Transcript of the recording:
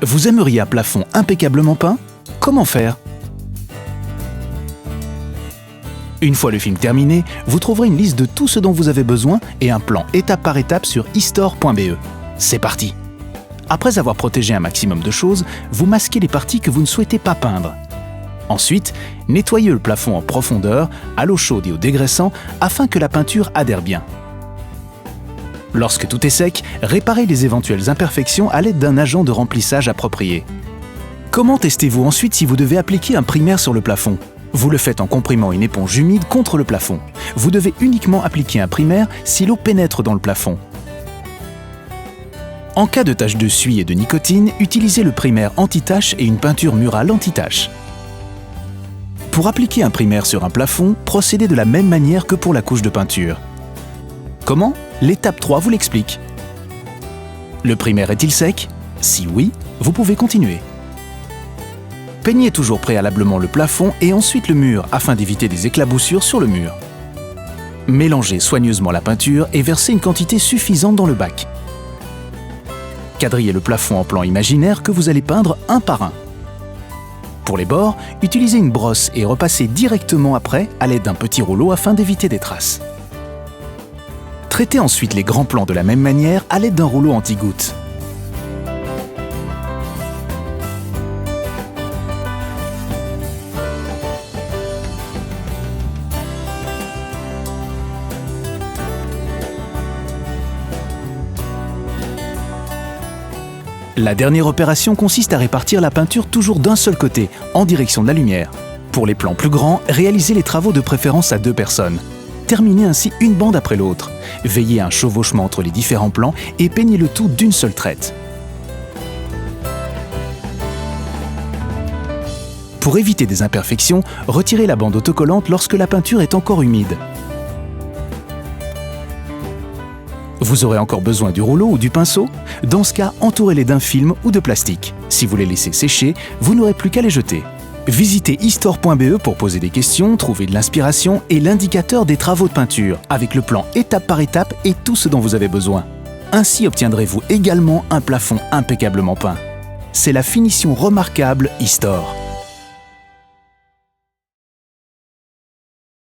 Vous aimeriez un plafond impeccablement peint? Comment faire? Une fois le film terminé, vous trouverez une liste de tout ce dont vous avez besoin et un plan étape par étape sur eStore.be. C'est parti! Après avoir protégé un maximum de choses, vous masquez les parties que vous ne souhaitez pas peindre. Ensuite, nettoyez le plafond en profondeur, à l'eau chaude et au dégraissant, afin que la peinture adhère bien. Lorsque tout est sec, réparez les éventuelles imperfections à l'aide d'un agent de remplissage approprié. Comment testez-vous ensuite si vous devez appliquer un primaire sur le plafond? Vous le faites en comprimant une éponge humide contre le plafond. Vous devez uniquement appliquer un primaire si l'eau pénètre dans le plafond. En cas de taches de suie et de nicotine, utilisez le primaire anti-tache et une peinture murale anti-tache. Pour appliquer un primaire sur un plafond, procédez de la même manière que pour la couche de peinture. Comment? L'étape 3 vous l'explique. Le primaire est-il sec? Si oui, vous pouvez continuer. Peignez toujours préalablement le plafond et ensuite le mur afin d'éviter des éclaboussures sur le mur. Mélangez soigneusement la peinture et versez une quantité suffisante dans le bac. Quadrillez le plafond en plan imaginaire que vous allez peindre un par un. Pour les bords, utilisez une brosse et repassez directement après à l'aide d'un petit rouleau afin d'éviter des traces. Traitez ensuite les grands plans de la même manière à l'aide d'un rouleau anti-goutte. La dernière opération consiste à répartir la peinture toujours d'un seul côté, en direction de la lumière. Pour les plans plus grands, réalisez les travaux de préférence à 2 personnes. Terminez ainsi une bande après l'autre. Veillez à un chevauchement entre les différents plans et peignez le tout d'une seule traite. Pour éviter des imperfections, retirez la bande autocollante lorsque la peinture est encore humide. Vous aurez encore besoin du rouleau ou du pinceau? Dans ce cas, entourez-les d'un film ou de plastique. Si vous les laissez sécher, vous n'aurez plus qu'à les jeter. Visitez eStore.be pour poser des questions, trouver de l'inspiration et l'indicateur des travaux de peinture, avec le plan étape par étape et tout ce dont vous avez besoin. Ainsi obtiendrez-vous également un plafond impeccablement peint. C'est la finition remarquable eStore.